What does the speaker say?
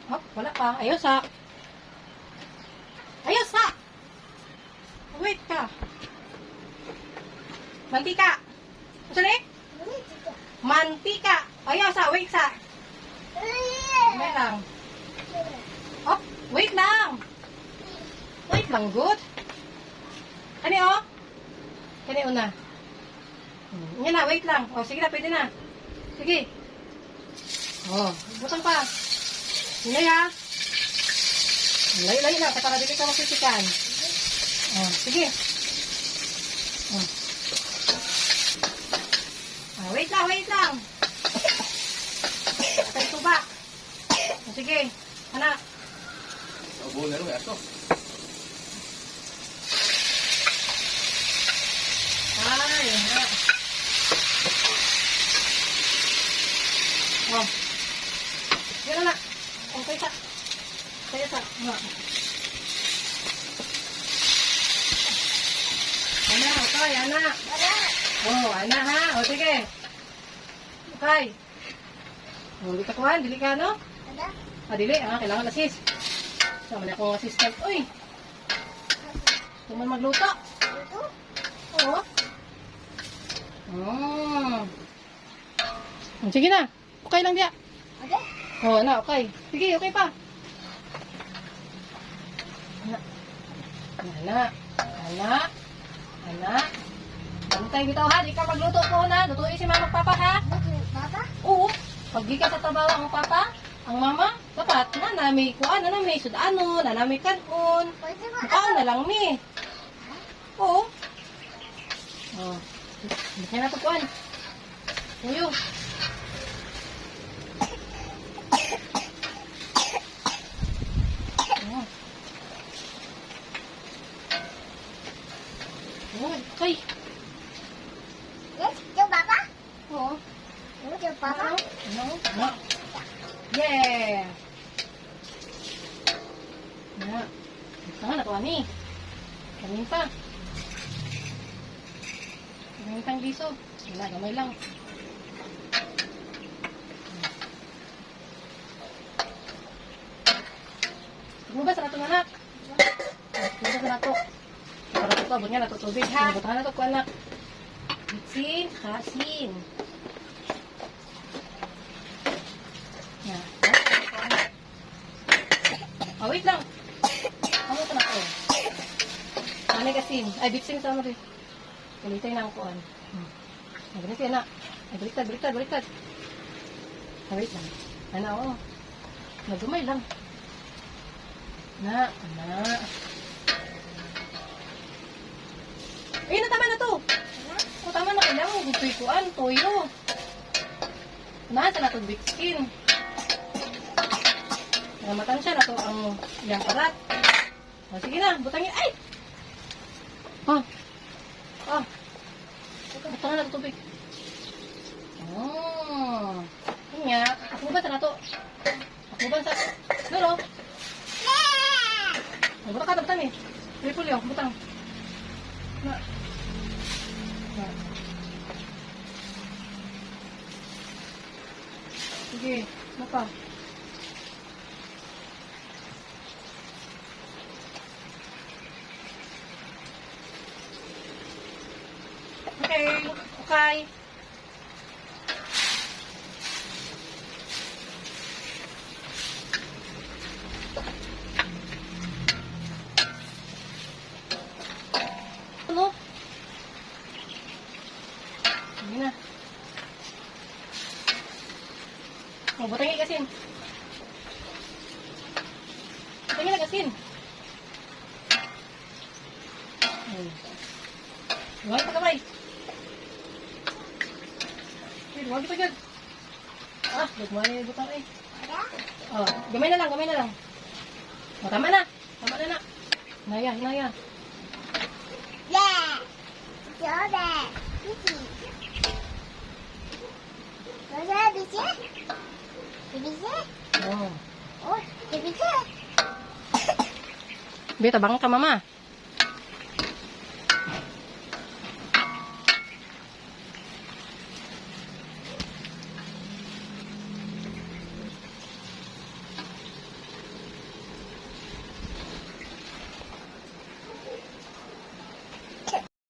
Hop, wala pa. Ayos ha. Ayos ha. Wait ka. Mantika. Masali? Mantika. Ayos ha. Wait sa. Wait lang. Hop, wait lang. Wait lang, good. Kani o? Kani una. Yan na, wait lang. O, sige na, pwede na. Sige. O, butang pa. Hinay ha. Layo-layo na, para dili ka magsisikan. O, sige. O. O, wait lang, wait lang. At ito ba? O, sige. Anak. Obo na rin, ato. Ay, anak. Oh. Yan na. Okay sa. Kaya sa. Ana, okay, ana. Oh, ana ha. O sige. Okay. Oh, dili ka kuhan, dili ka no? Dili. Kailangan assist. Sama na akong assistant. Uy. Tuman magluto. Oo. Sige na. Okay lang diya. Oo na, okay. Sige, okay pa. Anak. Bantay bitaw ha. Di ka magluto po na. Lutuin si mama papa ha. Oo. Pag di ka sa trabaho ang papa, ang mama, dapat na nami kuan, na nami sudano, na nami kanon. Kuan na lang mi. Oo. Oh. Hindi na ito kuan. Uyo. Oh, okay. Oo. No. Yeah. Na. Saan na to ani? Kaminta. Kamintang liso. Wala, gamay lang. Bubas na ito anak. Bubas na ito. Para ito, abot nga na ito tubig ha. Butahan na ito ko anak. Bitsin, kasin. Yan. Oh, wait lang. Ano ito na ito? Ano kasin? Ay, bitsin sa mo rin. Kulitay na ang kuhan. Ganito yan na. Ay, baliktad. Ay, wait lang. Ano, oo. Nagumay lang. Na. Ayun na, tama na to. O, tama na kailangan. Gustoy kuhan, toyo. Nasa na to big skin. Namatan siya na to ang iyang parat. O, sige na, butangin. Ay! Butang na to tubig. Yun nga. Akuban sa na to. Akuban sa... Lolo. Butang ka, butang eh. Triple yun, butang. Na. Sige, ano pa? Okay. Ano? Sige na. Butangin kasin. Butangin na kasin. Huwag pa kamay. Huwag pa dyan. Lagmay na yung butang eh. Gamay na lang. Tama na. Hinaya. Beta, bangun ka mama.